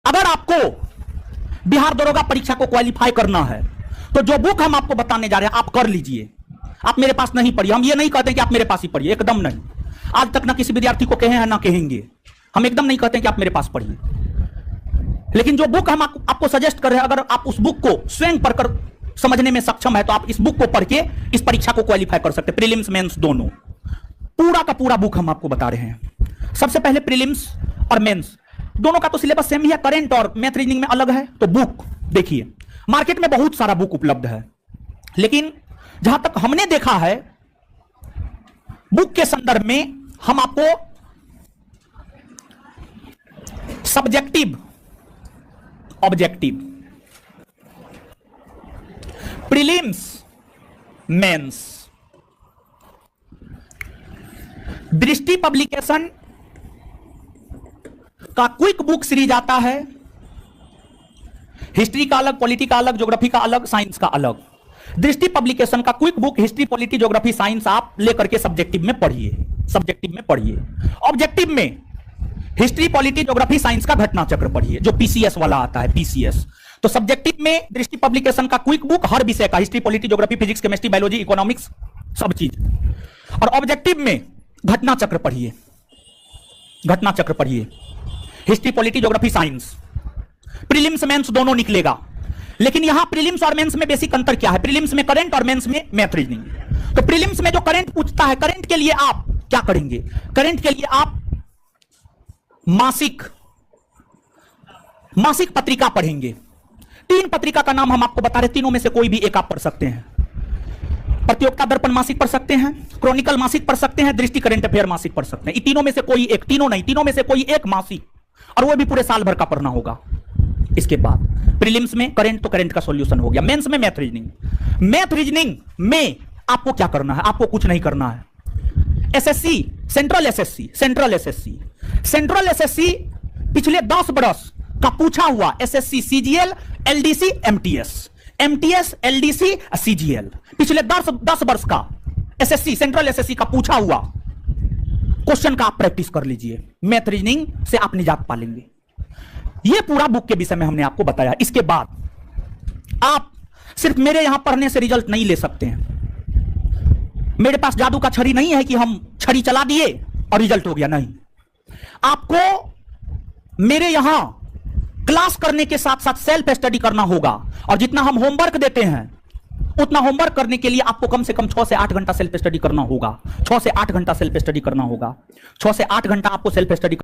अगर आपको बिहार दरोगा परीक्षा को क्वालिफाई करना है तो जो बुक हम आपको बताने जा रहे हैं आप कर लीजिए। आप मेरे पास नहीं पढ़िए, हम ये नहीं कहते कि आप मेरे पास ही पढ़िए, एकदम नहीं। आज तक ना किसी विद्यार्थी को कहे हैं ना कहेंगे, हम एकदम नहीं कहते कि आप मेरे पास पढ़िए। लेकिन जो बुक हम आपको सजेस्ट कर रहे हैं, अगर आप उस बुक को स्वयं पढ़कर समझने में सक्षम है तो आप इस बुक को पढ़ के इस परीक्षा को क्वालिफाई कर सकते हैं, प्रीलिम्स मेंस दोनों। पूरा का पूरा बुक हम आपको बता रहे हैं। सबसे पहले प्रीलिम्स और मेंस दोनों का तो सिलेबस सेम ही है, करंट और मैथ रीजनिंग में अलग है। तो बुक देखिए, मार्केट में बहुत सारा बुक उपलब्ध है, लेकिन जहां तक हमने देखा है बुक के संदर्भ में हम आपको सब्जेक्टिव, ऑब्जेक्टिव, प्रीलिम्स, मेंस, दृष्टि पब्लिकेशन का क्विक बुक सीरीज आता है। हिस्ट्री का अलग, पॉलिटी का अलग, ज्योग्राफी का अलग, साइंस का अलग। दृष्टि पब्लिकेशन का quick book history, polity, geography, science आप लेकर के सब्जेक्टिव में पढ़िए, सब्जेक्टिव में पढ़िए। ऑब्जेक्टिव में हिस्ट्री, पॉलिटी, ज्योग्राफी, साइंस का घटना चक्र पढ़िए, जो पीसीएस वाला आता है, पीसीएस। तो सब्जेक्टिव में दृष्टि पब्लिकेशन का क्विक बुक हर विषय का, history, polity, geography, physics, chemistry, biology, economics, सब चीज। और ऑब्जेक्टिव में घटना चक्र पढ़िए, घटना चक्र पढ़िए, history, polity, geography, science. Prelims mains दोनों निकलेगा, लेकिन यहां प्रीलिम्स और मेंस में बेसिक अंतर क्या है? प्रीलिम्स में करंट और मेंस में मैथ रीजनिंग। तो प्रीलिम्स में जो करंट पूछता है, करंट के लिए आप क्या करेंगे? करंट के लिए आप मासिक पत्रिका पढ़ेंगे। 3 पत्रिका का नाम हम आपको बता रहे, तीनों में से कोई भी एक आप पढ़ सकते हैं। प्रतियोगिता दर्पण मासिक पढ़ सकते हैं, क्रॉनिकल मासिक पढ़ सकते हैं, दृष्टि करंट अफेयर मासिक पढ़ सकते हैं। इन तीनों में से कोई एक, तीनों नहीं, तीनों में से कोई एक मासिक, और वो भी पूरे साल भर का पढ़ना होगा। इसके बाद प्रीलिम्स में करंट, तो करंट का सॉल्यूशन हो गया। मेंस में मैथ रीजनिंग। मैथ रीजनिंग में आपको क्या करना है? आपको कुछ नहीं करना है। SSC, central SSC, central SSC, central SSC पिछले 10 बरस का पूछा हुआ, SSC, CGL, LDC, MTS, MTS, LDC, CGL, पिछले 10 वर्ष का एसएससी, सेंट्रल एसएससी का पूछा हुआ क्वेश्चन का आप प्रैक्टिस कर लीजिए। मैथ रीजनिंग से आप निजात पालेंगे। यह पूरा बुक के विषय में हमने आपको बताया। इसके बाद आप सिर्फ मेरे यहां पढ़ने से रिजल्ट नहीं ले सकते हैं। मेरे पास जादू का छड़ी नहीं है कि हम छड़ी चला दिए और रिजल्ट हो गया, नहीं। आपको मेरे यहां क्लास करने के साथ साथ सेल्फ स्टडी करना होगा, और जितना हम होमवर्क देते हैं उतना होमवर्क करने के लिए आपको कम से कम 6 से 8 घंटा सेल्फ स्टडी करना होगा। 6 से 8 घंटा सेल्फ स्टडी करना होगा। 6 से 8 घंटा आपको सेल्फ स्टडी